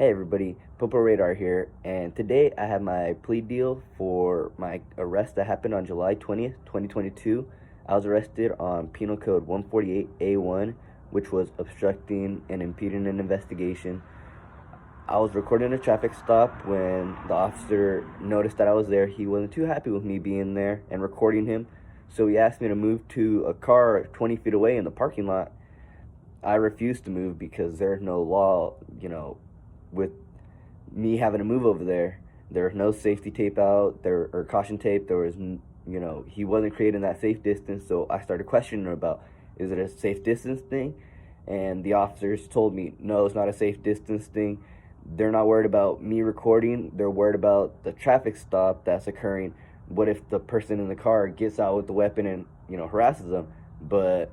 Hey everybody, Popo Radar here, and today I have my plea deal for my arrest that happened on July 20th, 2022. I was arrested on Penal Code 148A1, which was obstructing and impeding an investigation. I was recording a traffic stop when the officer noticed that I was there. He wasn't too happy with me being there and recording him, so he asked me to move to a car 20 feet away in the parking lot. I refused to move because there's no law, with me having to move over there. There was no safety tape out there or caution tape. There was, he wasn't creating that safe distance. So I started questioning him about, is it a safe distance thing? And the officers told me, no, it's not a safe distance thing. They're not worried about me recording. They're worried about the traffic stop that's occurring. What if the person in the car gets out with the weapon and, harasses them? But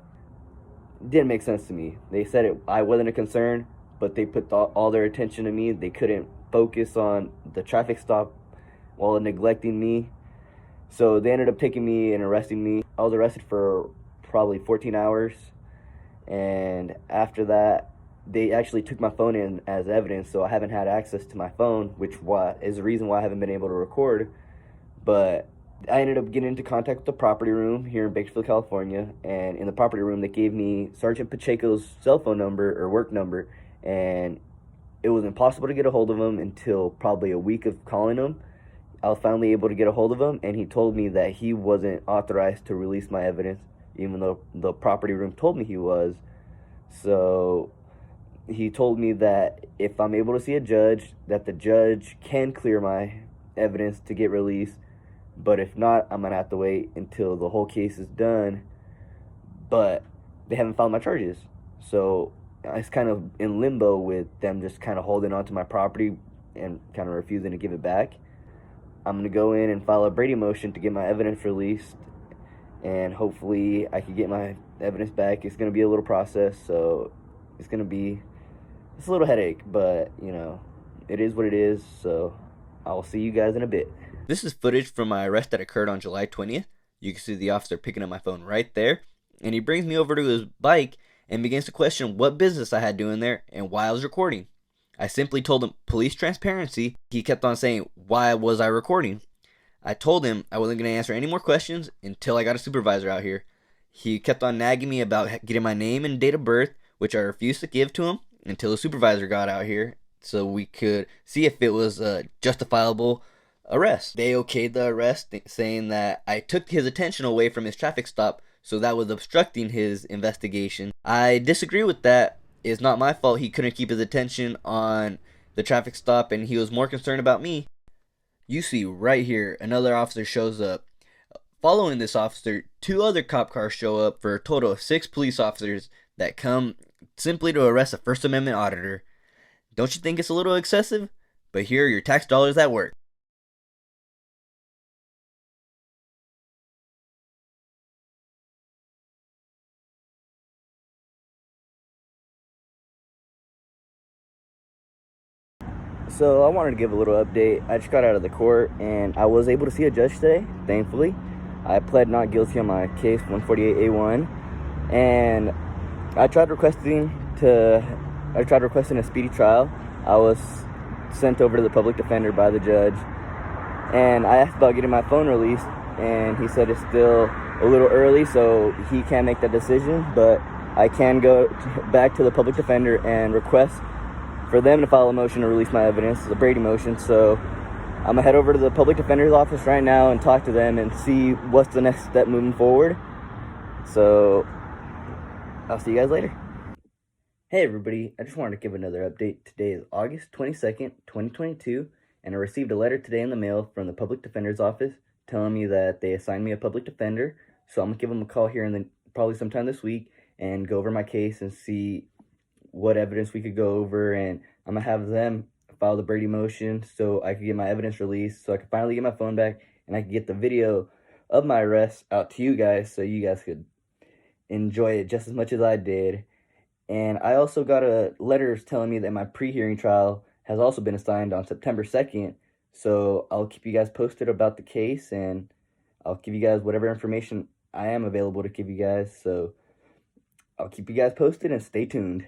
it didn't make sense to me. They said I wasn't a concern, but they put all their attention to me. They couldn't focus on the traffic stop while neglecting me. So they ended up taking me and arresting me. I was arrested for probably 14 hours. And after that, they actually took my phone in as evidence. So I haven't had access to my phone, which is the reason why I haven't been able to record. But I ended up getting into contact with the property room here in Bakersfield, California. And in the property room, they gave me Sergeant Pacheco's cell phone number or work number. And it was impossible to get a hold of him until probably a week of calling him. I was finally able to get a hold of him, and he told me that he wasn't authorized to release my evidence, even though the property room told me he was. So he told me that if I'm able to see a judge, that the judge can clear my evidence to get released. But if not, I'm going to have to wait until the whole case is done. But they haven't filed my charges. So it's kind of in limbo with them just kind of holding on to my property and kind of refusing to give it back. I'm going to go in and file a Brady motion to get my evidence released, and hopefully I can get my evidence back. It's going to be a little process, so it's a little headache, but, it is what it is, so I'll see you guys in a bit. This is footage from my arrest that occurred on July 20th. You can see the officer picking up my phone right there, and he brings me over to his bike and begins to question what business I had doing there and why I was recording. I simply told him police transparency. He kept on saying, why was I recording? I told him I wasn't going to answer any more questions until I got a supervisor out here. He kept on nagging me about getting my name and date of birth, which I refused to give to him until the supervisor got out here so we could see if it was a justifiable arrest. They okayed the arrest, saying that I took his attention away from his traffic stop, so that was obstructing his investigation. I disagree with that. It's not my fault he couldn't keep his attention on the traffic stop and he was more concerned about me. You see right here, another officer shows up. Following this officer, 2 other cop cars show up for a total of 6 police officers that come simply to arrest a First Amendment auditor. Don't you think it's a little excessive? But here are your tax dollars at work. So I wanted to give a little update. I just got out of the court and I was able to see a judge today, thankfully. I pled not guilty on my case 148A1, and I tried requesting a speedy trial. I was sent over to the public defender by the judge, and I asked about getting my phone released, and he said it's still a little early, so he can't make that decision, but I can go back to the public defender and request for them to file a motion to release my evidence. It's a Brady motion, so I'm gonna head over to the public defender's office right now and talk to them and see what's the next step moving forward. So I'll see you guys later. Hey everybody, I just wanted to give another update. Today is August 22nd, 2022, and I received a letter today in the mail from the public defender's office telling me that they assigned me a public defender. So I'm gonna give them a call here and then probably sometime this week and go over my case and see what evidence we could go over, and I'm gonna have them file the Brady motion so I could get my evidence released, so I could finally get my phone back and I could get the video of my arrest out to you guys so you guys could enjoy it just as much as I did. And I also got a letter telling me that my pre-hearing trial has also been assigned on September 2nd, so I'll keep you guys posted about the case, and I'll give you guys whatever information I am available to give you guys, so I'll keep you guys posted and stay tuned.